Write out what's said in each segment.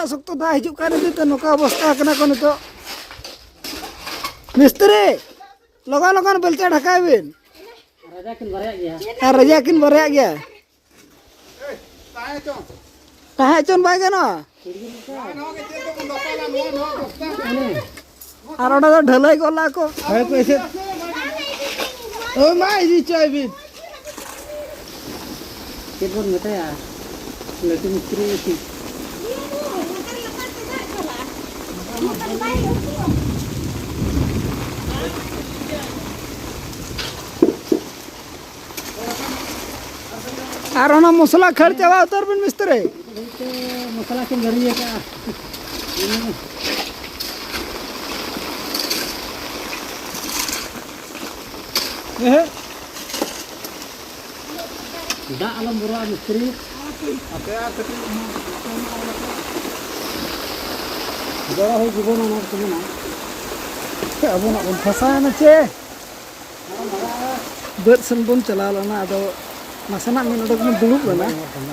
उना सख्त दा हिजुग कान तो नौका अवस्था कना को नितो मिस्त्री लगन लगन बेलचा ढका बिन राजा किन बरया गया ताहे चोन बाय गनो और ओडा तो ढलाई गला को है पैसे ओ मा इजी चाय बिन के बोल बताया लड़के मिस्त्री थी और ओना मसला खड़ चावा उतर बिन मिस्त्री मसाला के घरी है का दा आलम बुरा मिस्त्री जरा हो जीवन ना तुम्हें अब ना फसा ना चे बद सन बन चला लना अदो नासना में नडक में दुलुब लना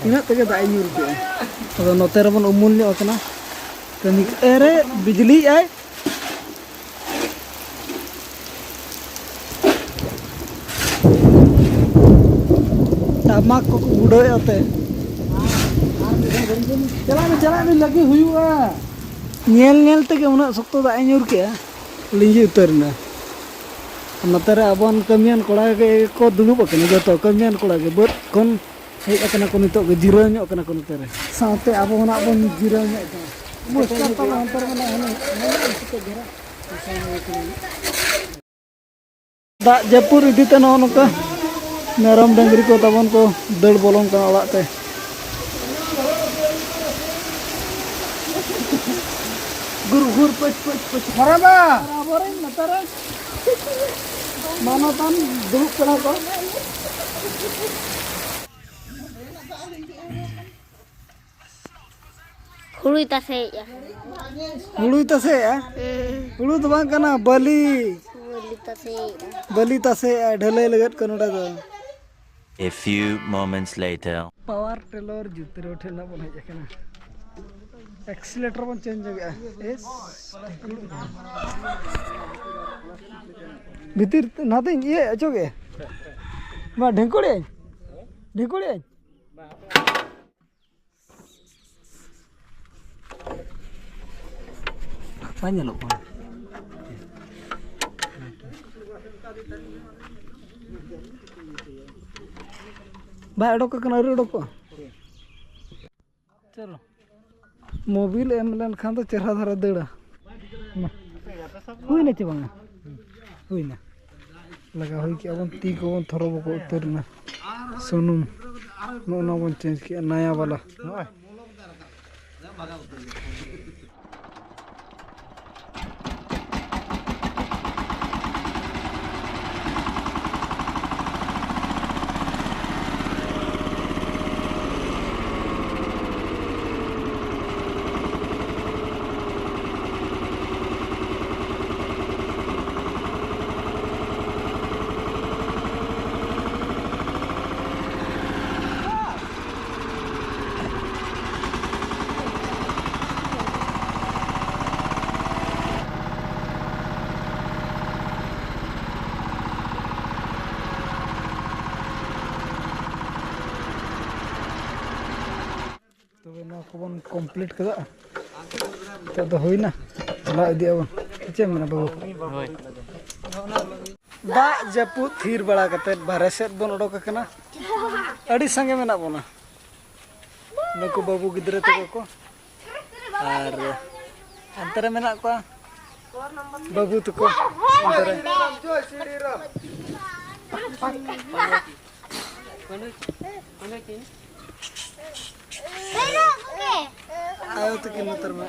इना तके दाई न्यूर के अदो नोते रबन उमुल ने ओतना कनी एरे बिजली आए तमाक को उड़े आते चला में लगी हुआ नेल नेल तके उना सख्त दाई न्यूर के लिंजी उतरना नतरे अबन कमियन कोड़ा के को दुलुब अकने जतो कमियन कोड़ा के बद कोन हे अकना को नितो के जिरो न्यो अकना को नतरे साथे अब होना बन जिरो न्यो मुस्का तो अंतर में हने दा जयपुर इदीते न नका मेरम डंगरी को तबन को दड़ बोलों का ओड़ाते गुर पच खराबा बराबर नतरे मानोतान दुलुब कड़ा को हुड़ुई तसे हुड़ु तो बांग कना बली तसे ढले लगत कनोडा दो A few moments later. Power tiller जुतरो ठेना बन हेज कना एक्सीलेटर बन चेंज हो गया एस भीतर नाते ये अचोगे मा ढेंकोड़े पानी लो भाई अड़ोक कना अड़ोक चलो मोबिल एम लेन खान तो चेहरा धरा दड़ा हुई ना चे बांगा हुई ना लगा हुई कि अब ती को बन थरो को उतरना सुनुम नो बन चेंज किया नया वाला बन कंप्लीट कदा तो होइना चला इदी अब चे मना बाबू दा जपु थीर बड़ा कते बारे सेट बन ओडोक कना अड़ी संगे मेना बना नको बाबू गिदरे तको को और अंतरे मेना को बाबू तको अंतरे आयो तो कि नतर में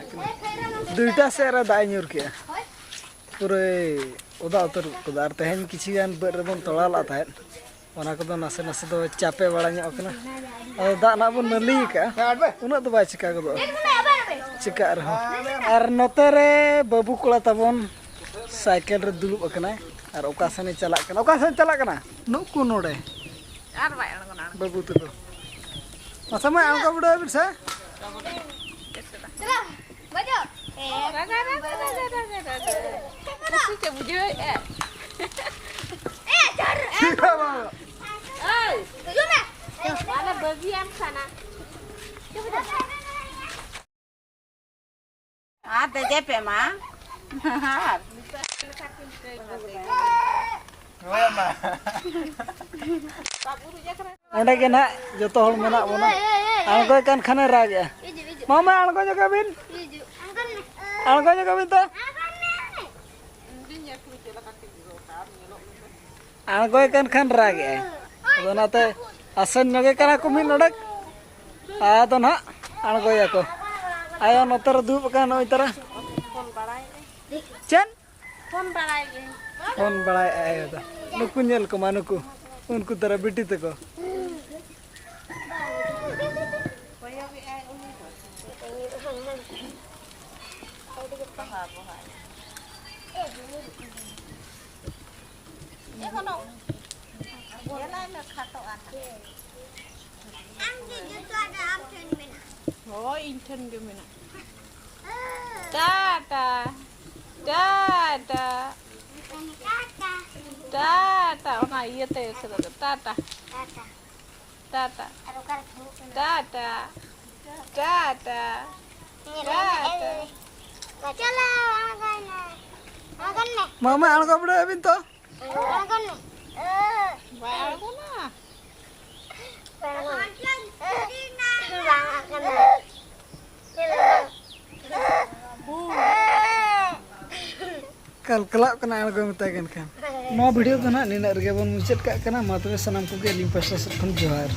दुईटा से रा दाई न्यूर के पूरे ओदा उतर कोदार तहन किछि गान बर रे बन तोड़ाला ताहे ओना को नासे नासे दो चापे बड़ा न्यो कना दा ना बन नली का उना तो बाय चिका गदो चिका रहो और नतरे बाबू कोला तबन साइकिल रे दुलुब अकना और ओका सने चला कना नुकु नोडे यार बाय अणगोना बाबू तो मसा में आंका बुडा Birsa Masih cek bujur mana bagian sana? Ada JP mah. Onde ke na joto hol mena bona algo kan khane rage mama algo jo kabin algo jo kabin to algo kan khan rage adona te asan noge kana ko min odak adona algo ya ko ayo notar du kan oi tara chen phone balai ayo ta nuku nyel ko manuku उनको तरह बेटी तक Oh, intern gimana? Tata, tata. Tata, oh iya teh sudah tata. Tata. Tata. Tata. mama algo beda binto kal kelak kena algo metakan kan no video tu nak ni nak rega bon muncet kak kena matu sanam ko ge lim pasta sekon johar